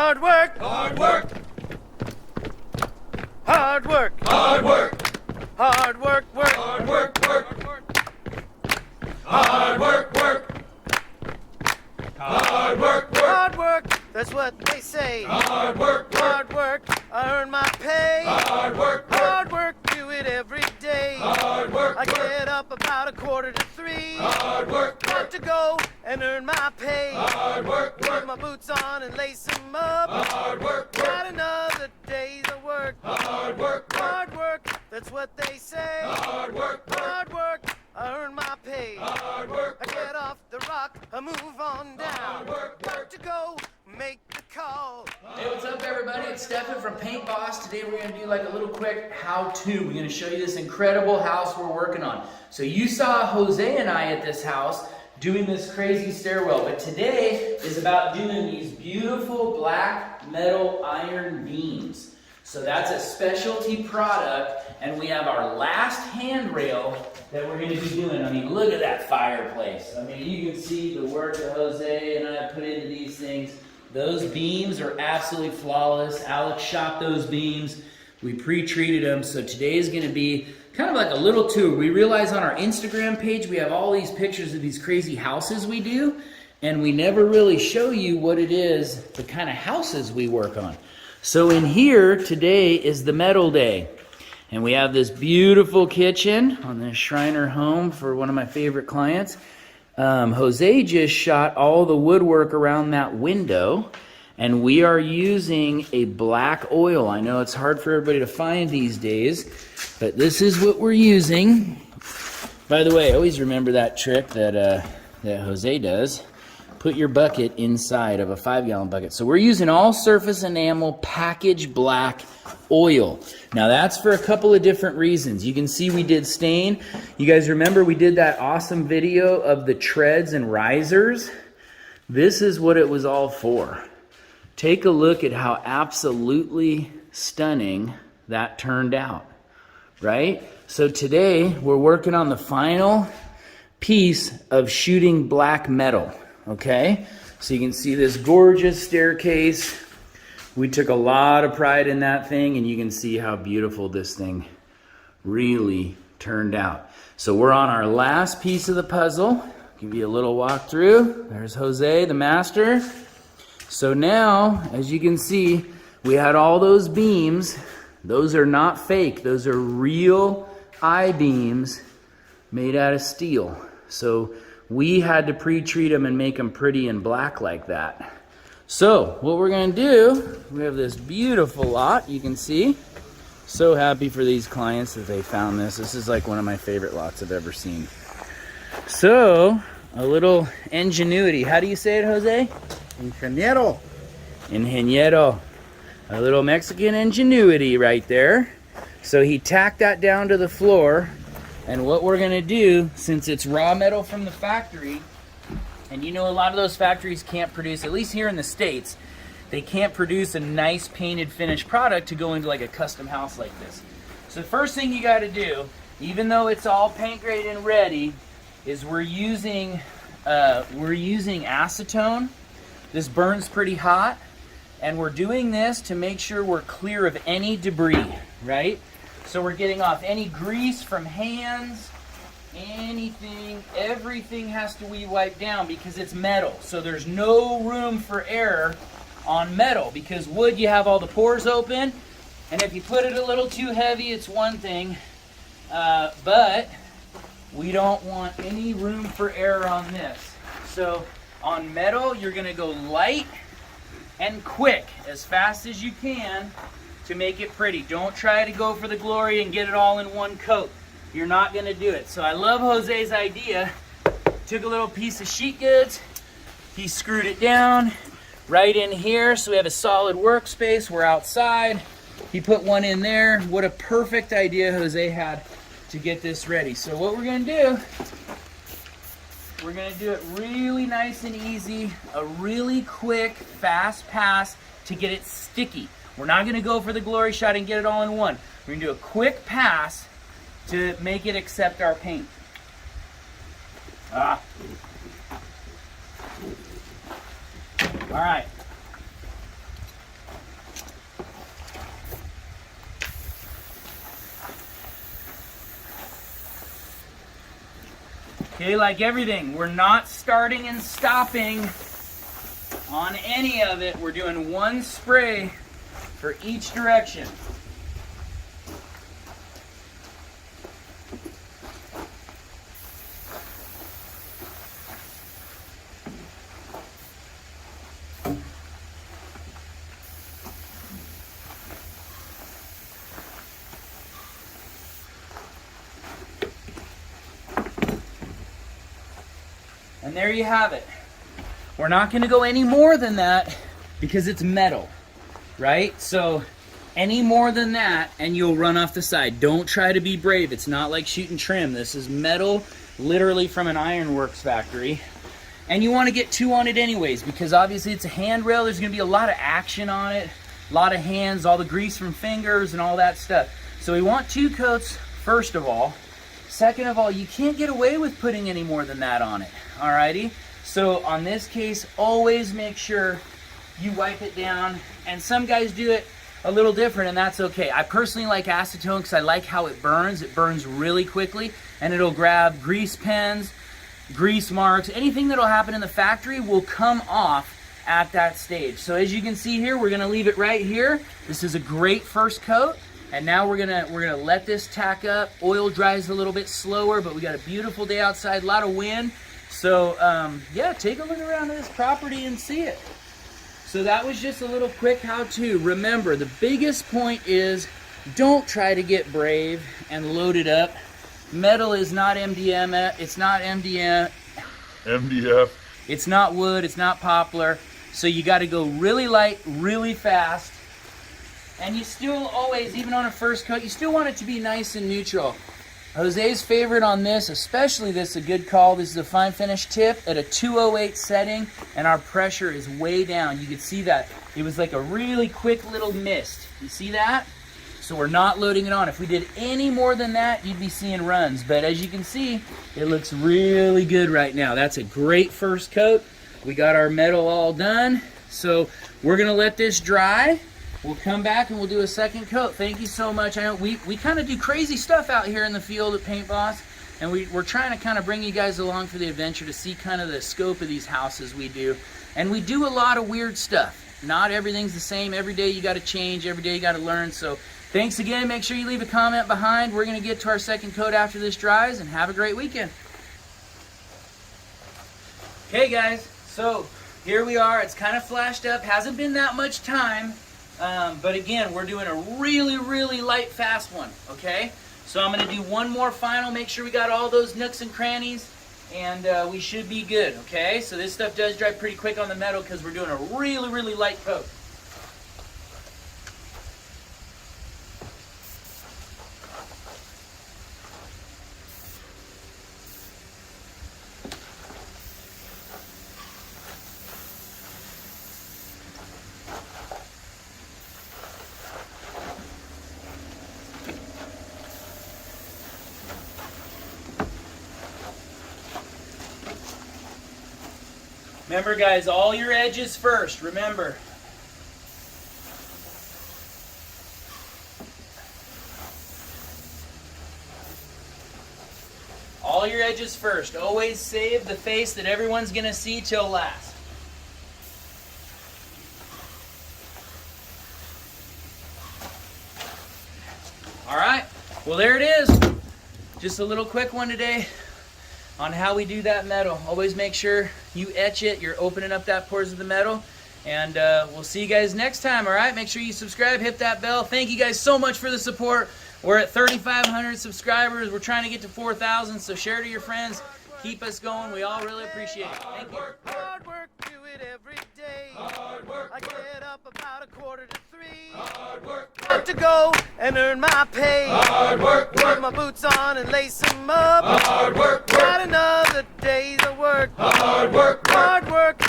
Hard work. Hard work. Hard work. Hard work. Hard work. Work. Hard work. Work. Hard work. Work. Hard work. Work. Hard work. That's what they say. Hard work. Work. Hard work. I earn my pay. Hard work. Work. Hard work. Do it every day. Hard work. I Work. get up about 2:45. Hard work. Got Work. to go and earn my pay. Hard work. Put Work. my boots on and lace them up. Hard work. Work. Got another day's of work. Hard work. Work. Hard work. That's what they say. Hard work. Work. Hard work. I earn my pay. Hard work. I get off the rock, I move on down. Hard work. Got to go, make the call. Hey, what's up everybody? It's Stefan from Paint Boss. Today we're going to do like a little quick how-to. We're going to show you this incredible house we're working on. So you saw Jose and I at this house doing this crazy stairwell, but today is about doing these beautiful black metal iron beams. So that's a specialty product, and we have our last handrail that we're going to be doing. I mean, look at that fireplace. I mean, you can see the work that Jose and I put into these things. Those beams are absolutely flawless. Alex shot those beams. We pre-treated them, so today is going to be kind of like a little tour. We realize on our Instagram page we have all these pictures of these crazy houses we do, and we never really show you what it is, the kind of houses we work on. So in here today is the metal day. And we have this beautiful kitchen on this Shriner home for one of my favorite clients. Jose just shot all the woodwork around that window, and we are using a black oil. I know it's hard for everybody to find these days, but this is what we're using. By the way, always remember that trick that Jose does. Put your bucket inside of a 5-gallon bucket. So we're using all surface enamel packaged black oil. Now that's for a couple of different reasons. You can see we did stain. You guys remember we did that awesome video of the treads and risers? This is what it was all for. Take a look at how absolutely stunning that turned out, right? So today we're working on the final piece of shooting black metal. Okay, so you can see this gorgeous staircase. We took a lot of pride in that thing, and you can see how beautiful this thing really turned out. So we're on our last piece of the puzzle. Give you a little walkthrough. There's Jose, the master. So now, as you can see, we had all those beams. Those are not fake. Those are real I-beams made out of steel. So we had to pre-treat them and make them pretty and black like that. So what we're going to do, we have this beautiful lot, you can see. So happy for these clients that they found this. This is like one of my favorite lots I've ever seen. So a little ingenuity. How do you say it, Jose? Ingeniero. Ingeniero. A little Mexican ingenuity right there. So he tacked that down to the floor. And what we're going to do, since it's raw metal from the factory, and you know a lot of those factories can't produce, at least here in the States, they can't produce a nice painted finished product to go into like a custom house like this. So the first thing you got to do, even though it's all paint grade and ready, is we're using acetone. This burns pretty hot, and we're doing this to make sure we're clear of any debris, right? So we're getting off any grease from hands, anything, everything has to be wiped down because it's metal. So there's no room for error on metal, because wood, you have all the pores open, and if you put it a little too heavy, it's one thing, but we don't want any room for error on this. So on metal, you're gonna go light and quick, as fast as you can, to make it pretty. Don't try to go for the glory and get it all in one coat. You're not gonna do it. So I love Jose's idea. Took a little piece of sheet goods, he screwed it down right in here, so we have a solid workspace. We're outside. He put one in there. What a perfect idea Jose had to get this ready. So what we're gonna do, we're gonna do it really nice and easy, a really quick, fast pass to get it sticky. We're not going to go for the glory shot and get it all in one. We're going to do a quick pass to make it accept our paint. All right. Okay, like everything, we're not starting and stopping on any of it. We're doing one spray for each direction. And there you have it. We're not going to go any more than that because it's metal, right? So any more than that and you'll run off the side. Don't try to be brave. It's not like shooting trim. This is metal, literally from an ironworks factory. And you want to get 2 on it anyways because obviously it's a handrail. There's going to be a lot of action on it, a lot of hands, all the grease from fingers and all that stuff. So we want 2 coats first of all. Second of all, you can't get away with putting any more than that on it, alrighty? So on this case, always make sure you wipe it down. And some guys do it a little different, and that's okay. I personally like acetone because I like how it burns. It burns really quickly, and it'll grab grease pens, grease marks. Anything that'll happen in the factory will come off at that stage. So as you can see here, we're gonna leave it right here. This is a great first coat. And now we're gonna let this tack up. Oil dries a little bit slower, but we got a beautiful day outside, a lot of wind. So yeah, take a look around this property and see it. So that was just a little quick how-to. Remember, the biggest point is don't try to get brave and load it up. Metal is not MDF, it's not MDF. It's not wood, it's not poplar. So you gotta go really light, really fast. And you still always, even on a first coat, you still want it to be nice and neutral. Jose's favorite on this, especially this, a good call. This is a fine finish tip at a 208 setting, and our pressure is way down. You can see that. It was like a really quick little mist. You see that? So we're not loading it on. If we did any more than that, you'd be seeing runs. But as you can see, it looks really good right now. That's a great first coat. We got our metal all done. So we're gonna let this dry. We'll come back and we'll do a second coat. Thank you so much. I know we kind of do crazy stuff out here in the field at Paint Boss, and we're trying to kind of bring you guys along for the adventure to see kind of the scope of these houses we do. And we do a lot of weird stuff. Not everything's the same. Every day you got to change. Every day you got to learn. So thanks again. Make sure you leave a comment behind. We're going to get to our second coat after this dries, and have a great weekend. Okay, guys. So here we are. It's kind of flashed up. Hasn't been that much time. But again, we're doing a really, really light, fast one, okay? So I'm going to do one more final, make sure we got all those nooks and crannies, and we should be good, okay? So this stuff does dry pretty quick on the metal because we're doing a really, really light coat. Remember, guys, all your edges first. Remember. All your edges first. Always save the face that everyone's going to see till last. All right. Well, there it is. Just a little quick one today on how we do that metal. Always make sure you etch it. You're opening up that pores of the metal. And we'll see you guys next time, all right? Make sure you subscribe, hit that bell. Thank you guys so much for the support. We're at 3,500 subscribers. We're trying to get to 4,000, so share to your friends. Keep us going. We all really appreciate it. Thank you. Hard work, do it every day. Hard work, I get up about 2:45. hard work, Got to go and earn my pay. hard work, Put my boots on and lace them up. hard work, Got another day's of work. hard work, Hard work,